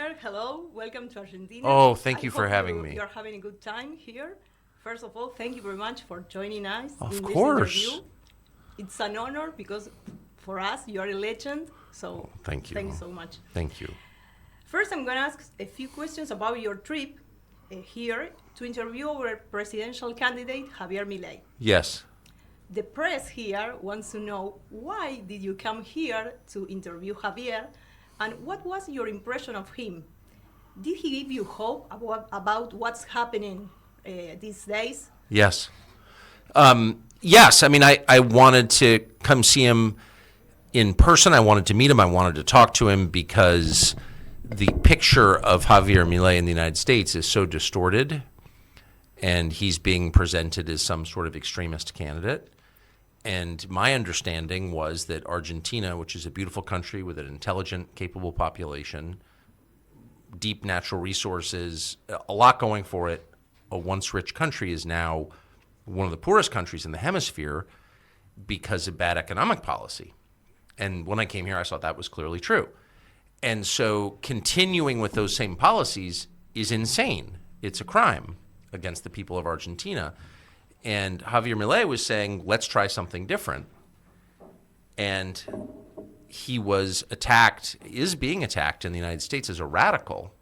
Javier, hello. Welcome to Argentina. Oh, thank you for having me. You're having a good time here. First of all, thank you very much for joining us Of in course. this interview. It's an honor because for us, you are a legend. So Thank you. Thank you so much. Thank you. First, I'm going to ask a few questions about your trip here to interview our presidential candidate, Javier Milei. Yes. The press here wants to know why did you come here to interview Javier, and what was your impression of him? Did he give you hope about what's happening these days? Yes. Yes. I mean, I wanted to come see him in person. I wanted to meet him. I wanted to talk to him because the picture of Javier Milei in the United States is so distorted, and he's being presented as some sort of extremist candidate. And my understanding was that Argentina, which is a beautiful country with an intelligent, capable population, deep natural resources, a lot going for it, a once rich country, is now one of the poorest countries in the hemisphere because of bad economic policy. And when I came here, I saw that was clearly true. And so continuing with those same policies is insane. It's a crime against the people of Argentina. And Javier Milei was saying, let's try something different. And he was attacked, is being attacked in the United States as a radical.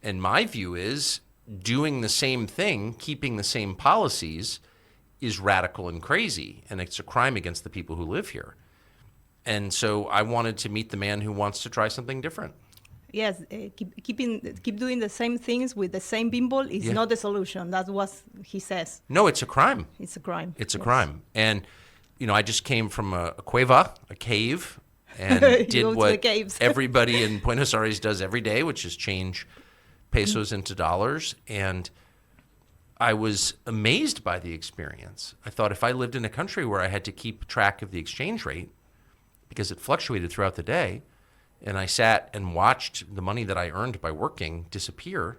And my view is doing the same thing, keeping the same policies, is radical and crazy. And it's a crime against the people who live here. And so I wanted to meet the man who wants to try something different. Yes, keep doing the same things with the same bimble is not the solution. That's what he says. No, it's a crime. It's a crime. It's a crime. And, you know, I just came from a cueva, a cave, and did what everybody in Buenos Aires does every day, which is change pesos into dollars. And I was amazed by the experience. I thought if I lived in a country where I had to keep track of the exchange rate because it fluctuated throughout the day, and I sat and watched the money that I earned by working disappear,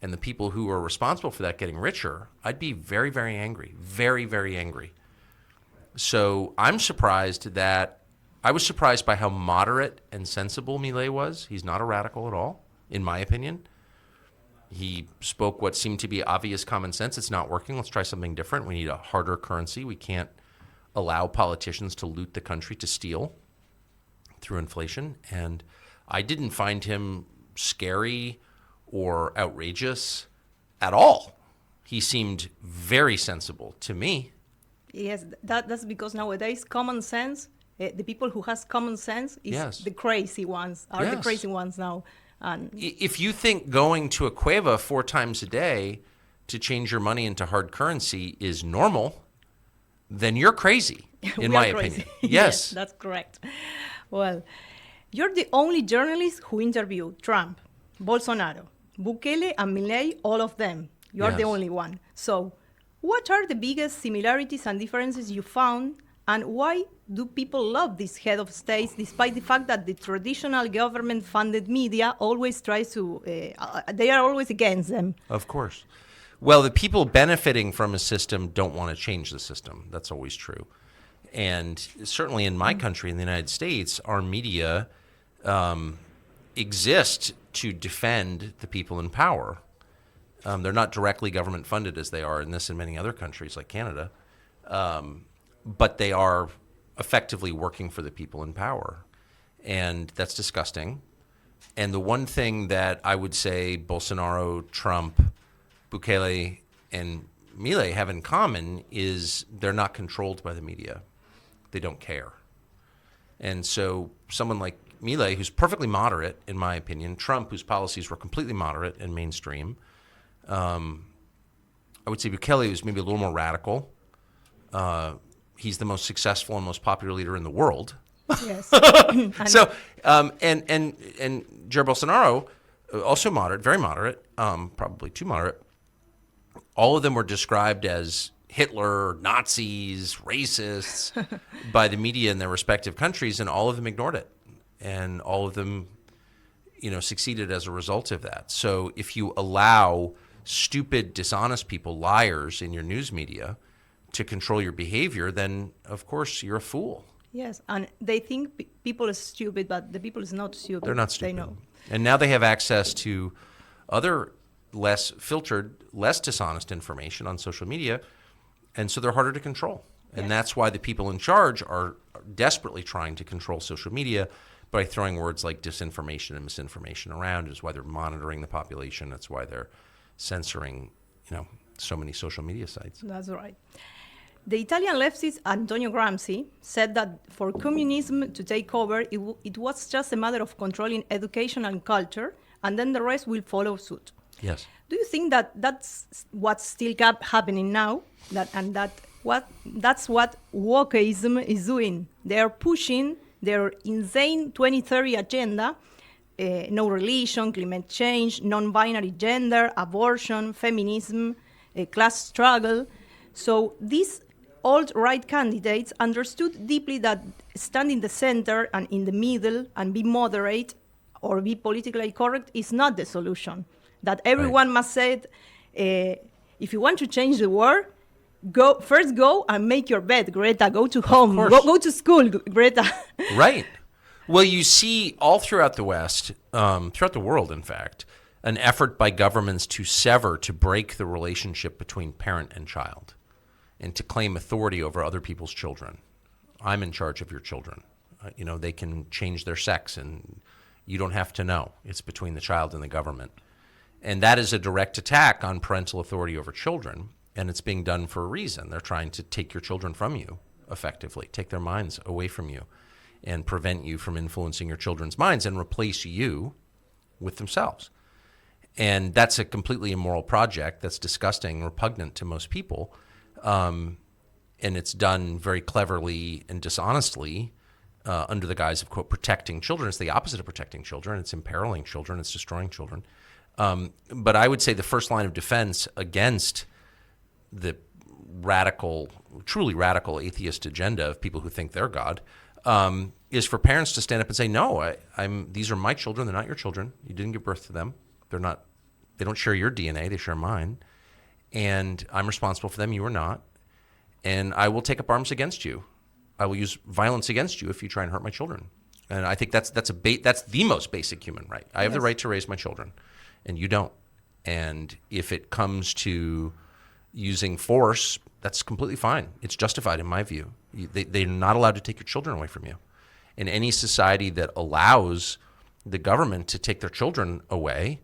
and the people who are responsible for that getting richer, I'd be very, very angry. Very, very angry. So I was surprised by how moderate and sensible Milei was. He's not a radical at all, in my opinion. He spoke what seemed to be obvious common sense. It's not working. Let's try something different. We need a harder currency. We can't allow politicians to loot the country, to steal through inflation. And I didn't find him scary or outrageous at all. He seemed very sensible to me. Yes, that's because nowadays common sense, the people who has common sense is the crazy ones, are the crazy ones now. And if you think going to a cueva 4 times a day to change your money into hard currency is normal, then you're crazy, in my opinion. Yes, that's correct. Well, you're the only journalist who interviewed Trump, Bolsonaro, Bukele, and Milei, all of them. You're the only one. So what are the biggest similarities and differences you found, and why do people love this head of state, despite the fact that the traditional government-funded media always tries to, they are always against them? Of course. Well, the people benefiting from a system don't want to change the system. That's always true. And certainly in my country, in the United States, our media exist to defend the people in power. They're not directly government funded as they are in this and many other countries like Canada, but they are effectively working for the people in power. And that's disgusting. And the one thing that I would say Bolsonaro, Trump, Bukele, and Milei have in common is they're not controlled by the media. They don't care. And so someone like Milei, who's perfectly moderate, in my opinion, Trump, whose policies were completely moderate and mainstream, I would say Bukele was maybe a little more radical. He's the most successful and most popular leader in the world. Yes. So, and Jair Bolsonaro, also moderate, very moderate, probably too moderate. All of them were described as Hitler, Nazis, racists by the media in their respective countries, and all of them ignored it. And all of them, succeeded as a result of that. So if you allow stupid, dishonest people, liars in your news media to control your behavior, then of course you're a fool. Yes, and they think people are stupid, but the people is not stupid. They're not stupid. They know. And now they have access to other less filtered, less dishonest information on social media, and so they're harder to control. And that's why the people in charge are desperately trying to control social media by throwing words like disinformation and misinformation around. Is why they're monitoring the population. That's why they're censoring, so many social media sites. That's right. The Italian leftist Antonio Gramsci said that for communism to take over, it was just a matter of controlling education and culture, and then the rest will follow suit. Yes. Do you think that that's what's still happening now? That's what wokeism is doing? They are pushing their insane 2030 agenda, no religion, climate change, non-binary gender, abortion, feminism, class struggle. So these alt-right candidates understood deeply that stand in the center and in the middle and be moderate or be politically correct is not the solution. That everyone must say, if you want to change the world, go and make your bed, Greta. Go to home. Go to school, Greta. Right. Well, you see all throughout the West, throughout the world, in fact, an effort by governments to break the relationship between parent and child and to claim authority over other people's children. I'm in charge of your children. They can change their sex and you don't have to know. It's between the child and the government. And that is a direct attack on parental authority over children. And it's being done for a reason. They're trying to take your children from you, effectively, take their minds away from you and prevent you from influencing your children's minds and replace you with themselves. And that's a completely immoral project that's disgusting, repugnant to most people. And it's done very cleverly and dishonestly under the guise of, quote, protecting children. It's the opposite of protecting children. It's imperiling children. It's destroying children. But I would say the first line of defense against the truly radical atheist agenda of people who think they're God is for parents to stand up and say, no, these are my children. They're not your children. You didn't give birth to them. They don't share your DNA. They share mine. And I'm responsible for them. You are not. And I will take up arms against you. I will use violence against you if you try and hurt my children. And I think that's the most basic human right. I have the right to raise my children, and you don't. And if it comes to using force, that's completely fine. It's justified in my view. They're not allowed to take your children away from you. In any society that allows the government to take their children away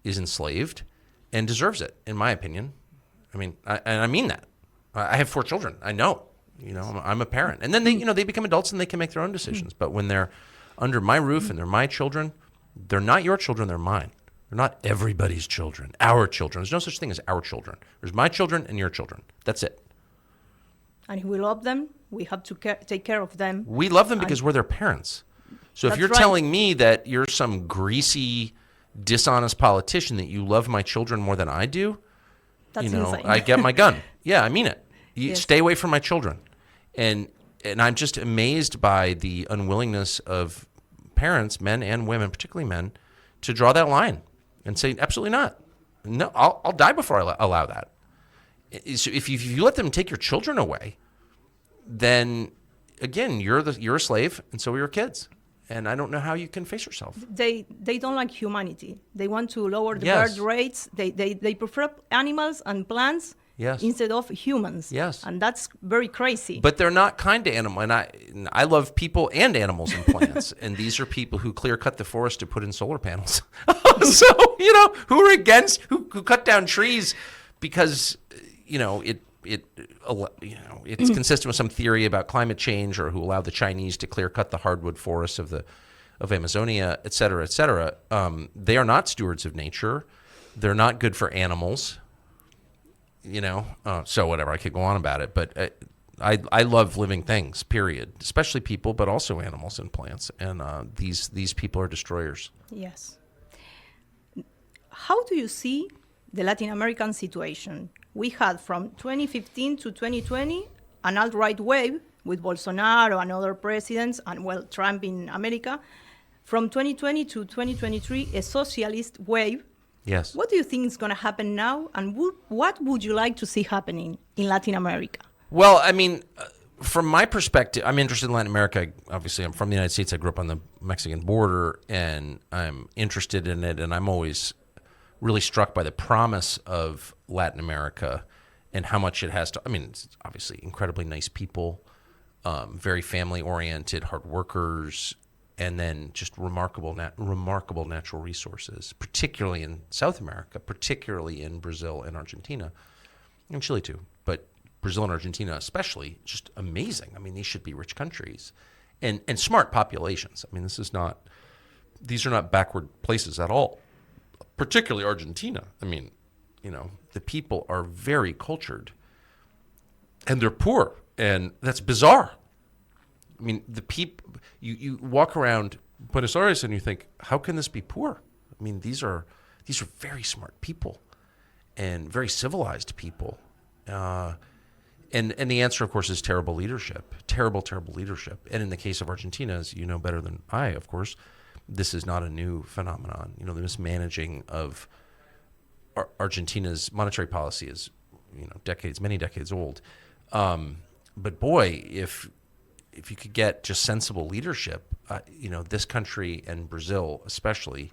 is enslaved and deserves it, in my opinion. I mean that. I have 4 children. I know. I'm a parent. And then they become adults and they can make their own decisions. But when they're under my roof and they're my children, they're not your children, they're mine. They're not everybody's children, our children. There's no such thing as our children. There's my children and your children. That's it. And if we love them, we have to take care of them. We love them because we're their parents. So if you're telling me that you're some greasy, dishonest politician, that you love my children more than I do, that's insane. I get my gun. Yeah, I mean it. Stay away from my children. And I'm just amazed by the unwillingness of parents, men and women, particularly men, to draw that line and say, absolutely not. No, I'll die before I allow that. So if you let them take your children away, then again, you're a slave, and so are your kids. And I don't know how you can face yourself. They don't like humanity. They want to lower the birth rates. They prefer animals and plants instead of humans. Yes. And that's very crazy. But they're not kind to animals. And I love people and animals and plants. And these are people who clear cut the forest to put in solar panels. So, who cut down trees because, it's consistent with some theory about climate change, or who allow the Chinese to clear cut the hardwood forests of Amazonia, et cetera, et cetera. They are not stewards of nature. They're not good for animals. So whatever, I could go on about it, but I love living things, period, especially people, but also animals and plants. And these people are destroyers. Yes. How do you see the Latin American situation? We had from 2015 to 2020 an alt-right wave with Bolsonaro and other presidents, and Trump in America. From 2020 to 2023, a socialist wave. Yes. What do you think is going to happen now, and what would you like to see happening in Latin America? Well, from my perspective, I'm interested in Latin America. Obviously, I'm from the United States. I grew up on the Mexican border, and I'm interested in it. And I'm always really struck by the promise of Latin America and how much it has to. I mean, it's obviously incredibly nice people, very family-oriented, hard workers, and then just remarkable natural resources, particularly in South America, particularly in Brazil and Argentina, and Chile too. But Brazil and Argentina especially, just amazing. I mean, these should be rich countries and smart populations. I mean, these are not backward places at all, particularly Argentina. I mean, the people are very cultured and they're poor, and that's bizarre. I mean, the people, you walk around Buenos Aires and you think, how can this be poor? I mean, these are very smart people and very civilized people. And the answer, of course, is terrible leadership, terrible leadership. And in the case of Argentina, as you know better than I, of course, this is not a new phenomenon. The mismanaging of Argentina's monetary policy is, many decades old. But boy, if you could get just sensible leadership, this country and Brazil especially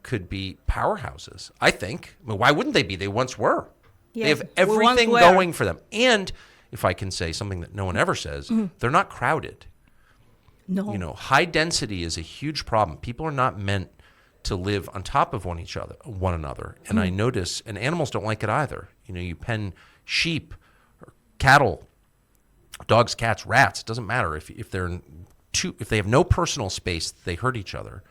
could be powerhouses, I think. I mean, why wouldn't they be? They once were. Yes, they have everything going for them. And if I can say something that no one ever says, they're not crowded. No. High density is a huge problem. People are not meant to live on top of one another. And I notice, and animals don't like it either. You pen sheep or cattle, dogs, cats, rats. It doesn't matter if they have no personal space, they hurt each other.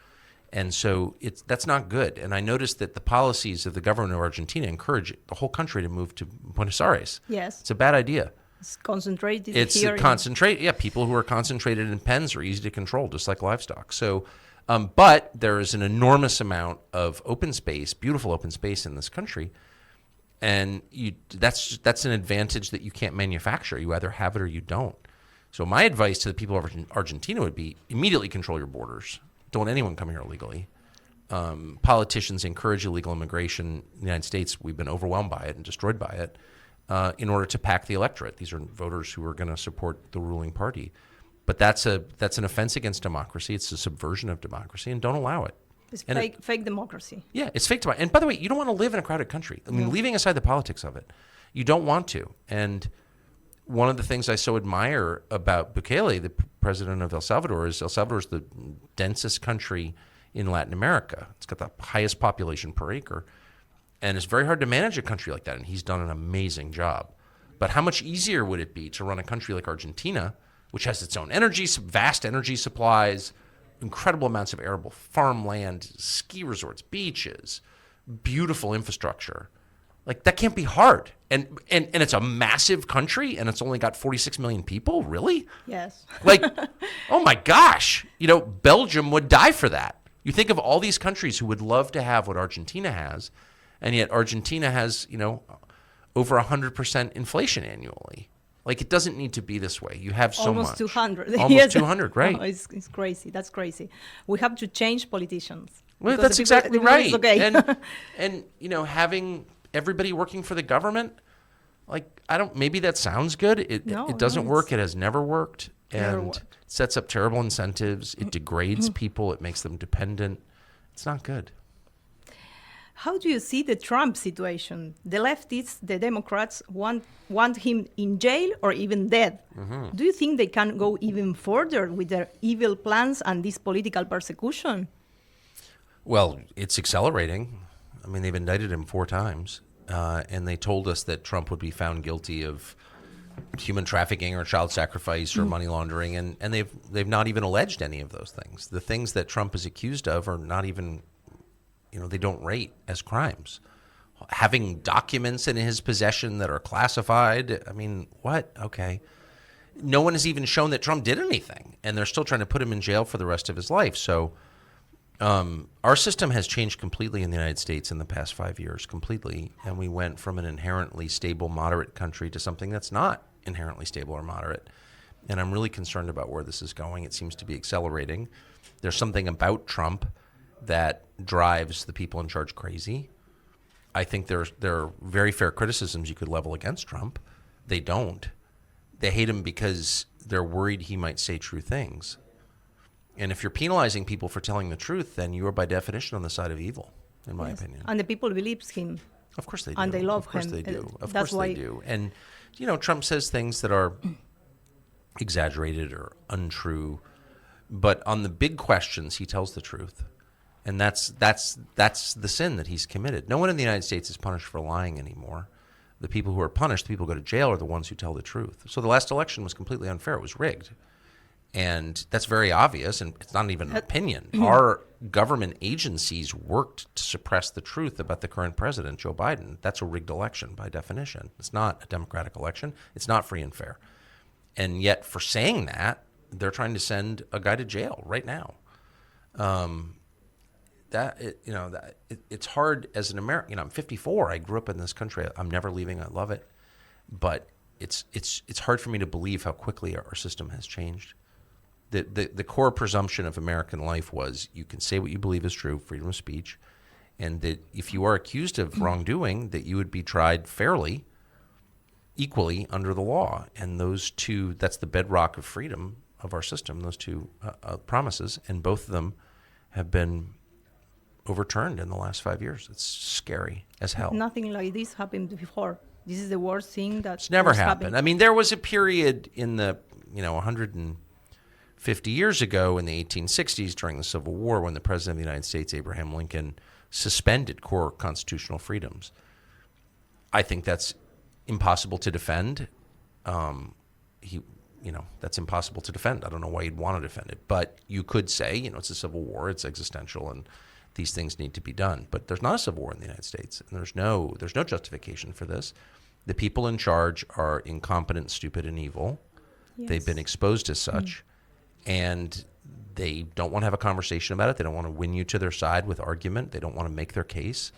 And so that's not good. And I noticed that the policies of the government of Argentina encourage the whole country to move to Buenos Aires. Yes. It's a bad idea. It's concentrated here. People who are concentrated in pens are easy to control, just like livestock. So, but there is an enormous amount of open space, beautiful open space in this country. And that's an advantage that you can't manufacture. You either have it or you don't. So my advice to the people of Argentina would be immediately control your borders. Don't let anyone come here illegally. Politicians encourage illegal immigration. In the United States, we've been overwhelmed by it and destroyed by it in order to pack the electorate. These are voters who are going to support the ruling party. But that's an offense against democracy. It's a subversion of democracy, and don't allow it. It's fake democracy. Yeah, it's fake democracy. And by the way, you don't want to live in a crowded country. I mean, leaving aside the politics of it, you don't want to. And one of the things I so admire about Bukele, the president of El Salvador, is El Salvador is the densest country in Latin America. It's got the highest population per acre. And it's very hard to manage a country like that, and he's done an amazing job. But how much easier would it be to run a country like Argentina, which has its own vast energy supplies, incredible amounts of arable farmland, ski resorts, beaches, beautiful infrastructure. Like, that can't be hard. And it's a massive country, and it's only got 46 million people? Really? Yes. Like, oh my gosh. Belgium would die for that. You think of all these countries who would love to have what Argentina has, and yet Argentina has, over 100% inflation annually. Like, it doesn't need to be this way. You have so much. Almost 200. Almost Yes. 200, right? Oh, it's crazy. That's crazy. We have to change politicians. Well, that's exactly right. Okay. And having everybody working for the government, like, maybe that sounds good. It doesn't work. It has never worked. And sets up terrible incentives. It degrades people. It makes them dependent. It's not good. How do you see the Trump situation? The leftists, the Democrats, want him in jail or even dead. Mm-hmm. Do you think they can go even further with their evil plans and this political persecution? Well, it's accelerating. I mean, they've indicted him 4 times, and they told us that Trump would be found guilty of human trafficking or child sacrifice or money laundering, and they've not even alleged any of those things. The things that Trump is accused of are not even, they don't rate as crimes. Having documents in his possession that are classified, I mean, what? Okay. No one has even shown that Trump did anything, and they're still trying to put him in jail for the rest of his life. So our system has changed completely in the United States in the past 5 years, completely. And we went from an inherently stable, moderate country to something that's not inherently stable or moderate. And I'm really concerned about where this is going. It seems to be accelerating. There's something about Trump that drives the people in charge crazy. I think there are very fair criticisms you could level against Trump. They don't. They hate him because they're worried he might say true things. And if you're penalizing people for telling the truth, then you are by definition on the side of evil, in my opinion. And the people believes him. Of course they do. And they love him. Of course they do. Of That's course why they do. And, Trump says things that are exaggerated or untrue. But on the big questions, he tells the truth. And that's the sin that he's committed. No one in the United States is punished for lying anymore. The people who are punished, the people who go to jail, are the ones who tell the truth. So the last election was completely unfair. It was rigged. And that's very obvious, and it's not even an opinion. Our government agencies worked to suppress the truth about the current president, Joe Biden. That's a rigged election by definition. It's not a democratic election. It's not free and fair. And yet, for saying that, they're trying to send a guy to jail right now. It's hard as an American. I'm 54. I grew up in this country. I'm never leaving. I love it, but it's hard for me to believe how quickly our system has changed. The core presumption of American life was you can say what you believe is true, freedom of speech, and that if you are accused of wrongdoing, that you would be tried fairly, equally under the law. And that's the bedrock of freedom of our system, those two promises, and both of them have been overturned in the last 5 years. It's scary as hell. Nothing like this happened before. This is the worst thing that's never happened. I mean, there was a period in the 150 years ago in the 1860s during the Civil War when the President of the United States, Abraham Lincoln, suspended core constitutional freedoms. I think that's impossible to defend. That's impossible to defend. I don't know why you'd want to defend it. But you could say, it's a civil war, it's existential, and these things need to be done. But there's not a civil war in the United States, and there's no justification for this. The people in charge are incompetent, stupid, and evil. Yes. They've been exposed as such, and they don't want to have a conversation about it. They don't want to win you to their side with argument. They don't want to make their case.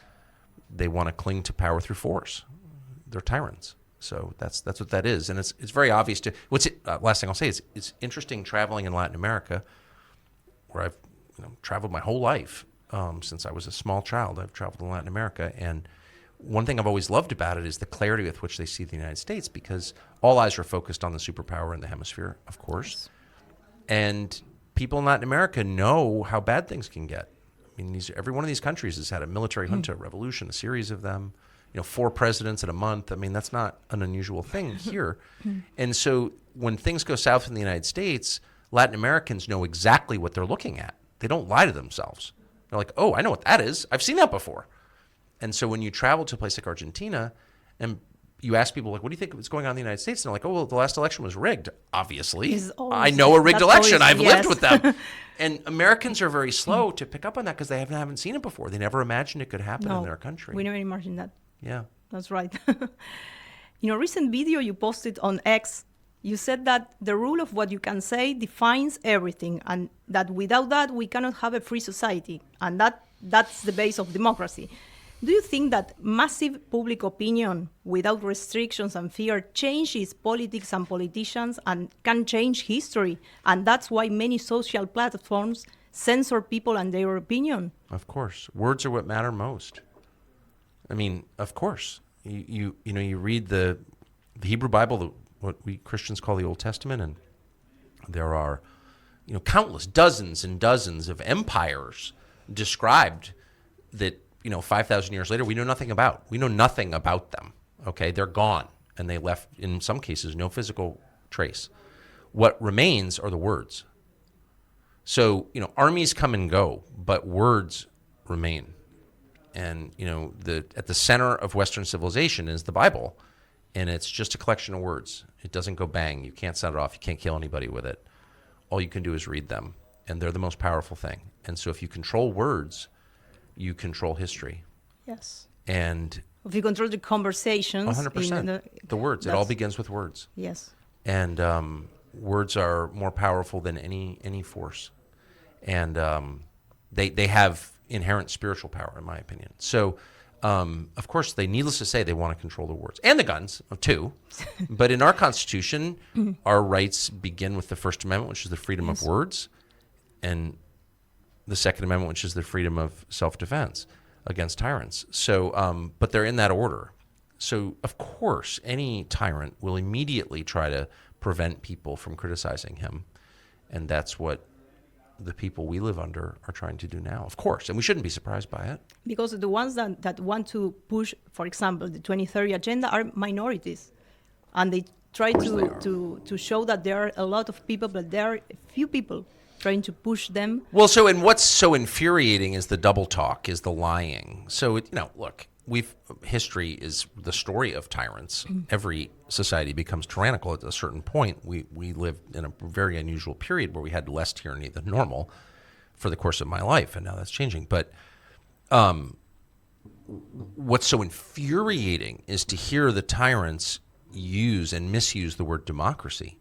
They want to cling to power through force. They're tyrants. So that's what that is, and it's very obvious to. Last thing I'll say is it's interesting traveling in Latin America, where I've traveled my whole life since I was a small child. I've traveled in Latin America, and one thing I've always loved about it is the clarity with which they see the United States, because all eyes are focused on the superpower in the hemisphere, of course, and people in Latin America know how bad things can get. I mean, every one of these countries has had a military junta, revolution, a series of them. 4 presidents in a month. I mean, that's not an unusual thing here. And so when things go south in the United States, Latin Americans know exactly what they're looking at. They don't lie to themselves. They're like, oh, I know what that is. I've seen that before. And so when you travel to a place like Argentina and you ask people, like, what do you think is going on in the United States? And they're like, oh, well, the last election was rigged. Obviously. I know a rigged election. I've lived with them. And Americans are very slow to pick up on that because they haven't seen it before. They never imagined it could happen in their country. We never imagined that. Yeah. That's right. In a recent video you posted on X, you said that the rule of what you can say defines everything, and that without that we cannot have a free society, and that's the base of democracy. Do you think that massive public opinion without restrictions and fear changes politics and politicians and can change history, and that's why many social platforms censor people and their opinion? Of course. Words are what matter most. I mean, of course, you read the Hebrew Bible, what we Christians call the Old Testament, and there are, countless dozens and dozens of empires described that, 5,000 years later we know nothing about. We know nothing about them. Okay, they're gone, and they left in some cases no physical trace. What remains are the words. So armies come and go, but words remain. And, at the center of Western civilization is the Bible, and it's just a collection of words. It doesn't go bang. You can't set it off. You can't kill anybody with it. All you can do is read them, and they're the most powerful thing. And so if you control words, you control history. Yes. And if you control the conversations. 100%. The words. It all begins with words. Yes. And words are more powerful than any force. And they have inherent spiritual power, in my opinion. So, of course, needless to say, they want to control the words and the guns too. But in our Constitution, our rights begin with the First Amendment, which is the freedom of words, and the Second Amendment, which is the freedom of self-defense against tyrants. So, but they're in that order. So, of course, any tyrant will immediately try to prevent people from criticizing him. And that's what the people we live under are trying to do now, of course. And we shouldn't be surprised by it. Because the ones that want to push, for example, the 2030 agenda are minorities. And they try to show that there are a lot of people, but there are a few people trying to push them. Well, so and what's so infuriating is the double talk, is the lying. So, look, history is the story of tyrants. Every society becomes tyrannical at a certain point. We lived in a very unusual period where we had less tyranny than normal for the course of my life, and now that's changing. But what's so infuriating is to hear the tyrants use and misuse the word democracy.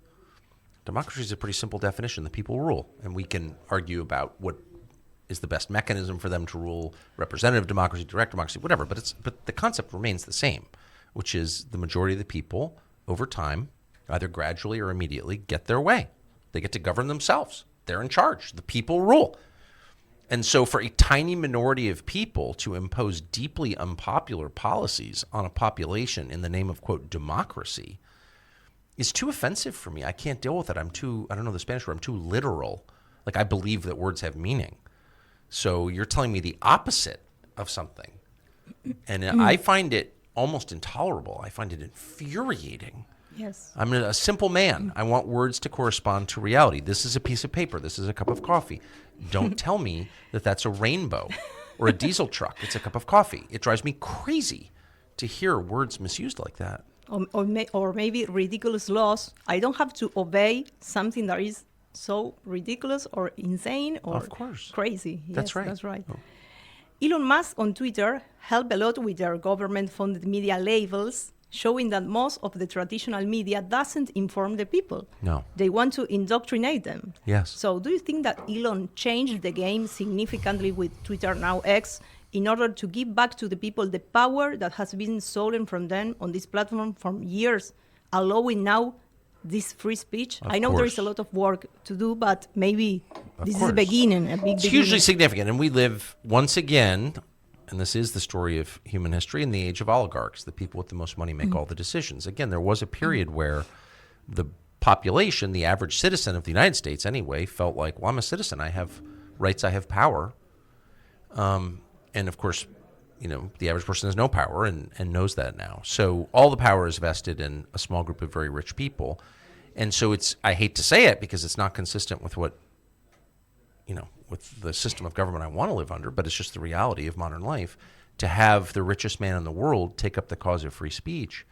Democracy is a pretty simple definition. The people rule, and we can argue about what is the best mechanism for them to rule, representative democracy, direct democracy, whatever. But the concept remains the same, which is the majority of the people over time, either gradually or immediately, get their way. They get to govern themselves. They're in charge. The people rule. And so for a tiny minority of people to impose deeply unpopular policies on a population in the name of, quote, democracy is too offensive for me. I can't deal with it. I don't know the Spanish word, I'm too literal. Like, I believe that words have meaning. So you're telling me the opposite of something. And I find it almost intolerable. I find it infuriating. Yes. I'm a simple man. I want words to correspond to reality. This is a piece of paper. This is a cup of coffee. Don't tell me that that's a rainbow or a diesel truck. It's a cup of coffee. It drives me crazy to hear words misused like that. Or maybe ridiculous laws. I don't have to obey something that is so ridiculous or insane or of course. Crazy. That's yes, right. That's right. Oh. Elon Musk on Twitter helped a lot with their government-funded media labels, showing that most of the traditional media doesn't inform the people. No. They want to indoctrinate them. Yes. So do you think that Elon changed the game significantly with Twitter, now X, in order to give back to the people the power that has been stolen from them on this platform for years, allowing now this free speech? I know there is a lot of work to do, but maybe this is a beginning, a big beginning. It's hugely significant. And we live, once again, and this is the story of human history, in the age of oligarchs. The people with the most money make all the decisions. Again, there was a period where the population, the average citizen of the United States anyway, felt like, well, I'm a citizen. I have rights. I have power. And of course, the average person has no power and knows that now. So all the power is vested in a small group of very rich people. And so I hate to say it because it's not consistent with what, with the system of government I want to live under, but it's just the reality of modern life. To have the richest man in the world take up the cause of free speech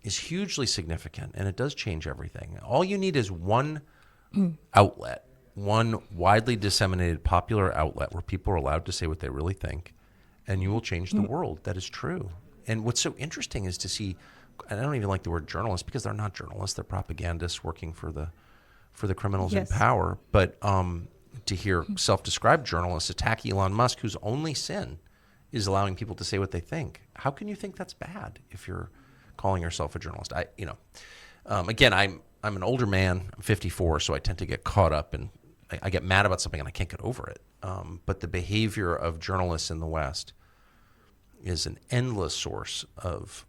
is hugely significant, and it does change everything. All you need is one outlet, one widely disseminated popular outlet where people are allowed to say what they really think, and you will change the world. That is true. And what's so interesting is to see, and I don't even like the word journalists because they're not journalists, they're propagandists working for the criminals in power, but to hear self-described journalists attack Elon Musk, whose only sin is allowing people to say what they think. How can you think that's bad if you're calling yourself a journalist? Again, I'm an older man. I'm 54, so I tend to get caught up and I get mad about something and I can't get over it. But the behavior of journalists in the West is an endless source of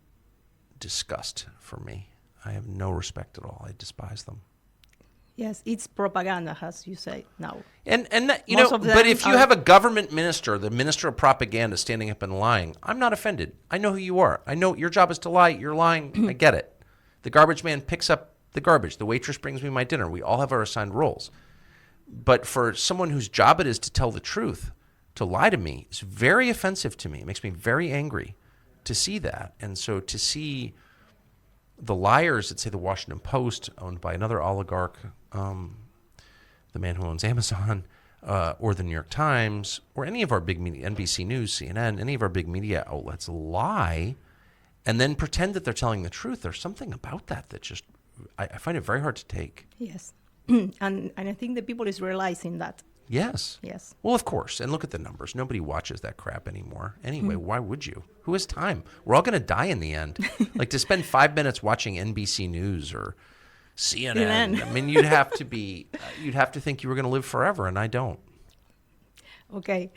disgust for me. I have no respect at all. I despise them. Yes, it's propaganda, as you say now. And but if you have a government minister, the minister of propaganda, standing up and lying, I'm not offended. I know who you are. I know your job is to lie. You're lying. I get it. The garbage man picks up the garbage. The waitress brings me my dinner. We all have our assigned roles. But for someone whose job it is to tell the truth, to lie to me, is very offensive to me. It makes me very angry to see that. And so to see the liars at, say, the Washington Post, owned by another oligarch, the man who owns Amazon, or the New York Times, or any of our big media, NBC News, CNN, any of our big media outlets lie and then pretend that they're telling the truth. There's something about that just, I find it very hard to take. Yes. And I think the people is realizing that. Yes. Yes. Well, of course. And look at the numbers. Nobody watches that crap anymore. Anyway, why would you? Who has time? We're all going to die in the end. Like, to spend 5 minutes watching NBC News or CNN. I mean, you'd have to think you were going to live forever, and I don't. Okay.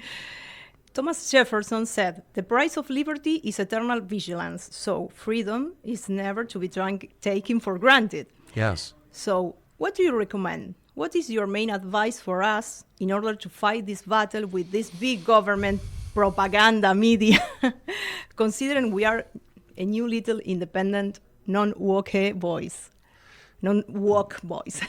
Thomas Jefferson said, "The price of liberty is eternal vigilance, so freedom is never to be taken for granted." Yes. So what do you recommend? What is your main advice for us in order to fight this battle with this big government propaganda media, considering we are a new little independent, non-woke voice? Non-woke voice.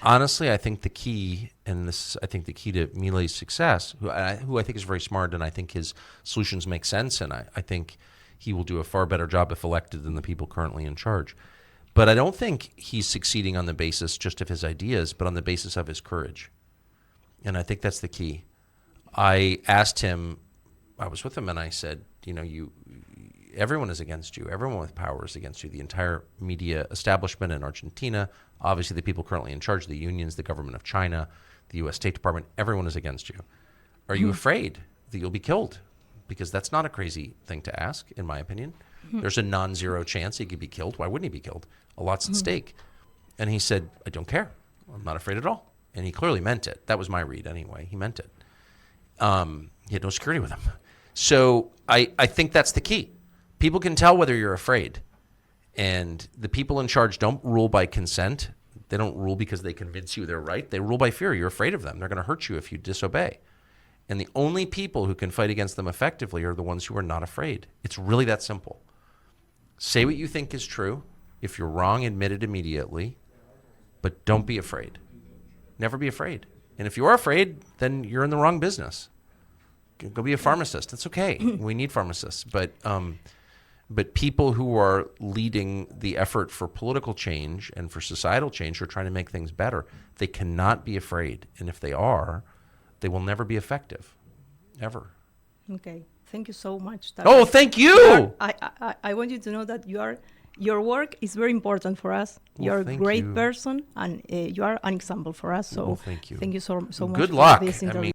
Honestly, I think the key, and this, I think the key to Milei's success, who I think is very smart, and I think his solutions make sense, and I think he will do a far better job if elected than the people currently in charge. But I don't think he's succeeding on the basis just of his ideas, but on the basis of his courage. And I think that's the key. I asked him, I was with him, and I said, everyone is against you. Everyone with power is against you. The entire media establishment in Argentina, obviously the people currently in charge, the unions, the government of China, the U.S. State Department, everyone is against you. Are you afraid that you'll be killed? Because that's not a crazy thing to ask, in my opinion. There's a non-zero chance he could be killed. Why wouldn't he be killed? A lot's at stake. And he said, I don't care. I'm not afraid at all. And he clearly meant it. That was my read anyway. He meant it. He had no security with him. So I think that's the key. People can tell whether you're afraid. And the people in charge don't rule by consent. They don't rule because they convince you they're right. They rule by fear. You're afraid of them. They're going to hurt you if you disobey. And the only people who can fight against them effectively are the ones who are not afraid. It's really that simple. Say what you think is true. If you're wrong, admit it immediately. But don't be afraid. Never be afraid. And if you are afraid, then you're in the wrong business. Go be a pharmacist. That's okay. We need pharmacists. But people who are leading the effort for political change and for societal change, who are trying to make things better, they cannot be afraid. And if they are, they will never be effective, ever. Okay. Thank you so much. Oh, thank you. I want you to know that your work is very important for us. Well, you're a great you. person, and you are an example for us. So Well, thank you. Thank you so much Good for luck. this interview.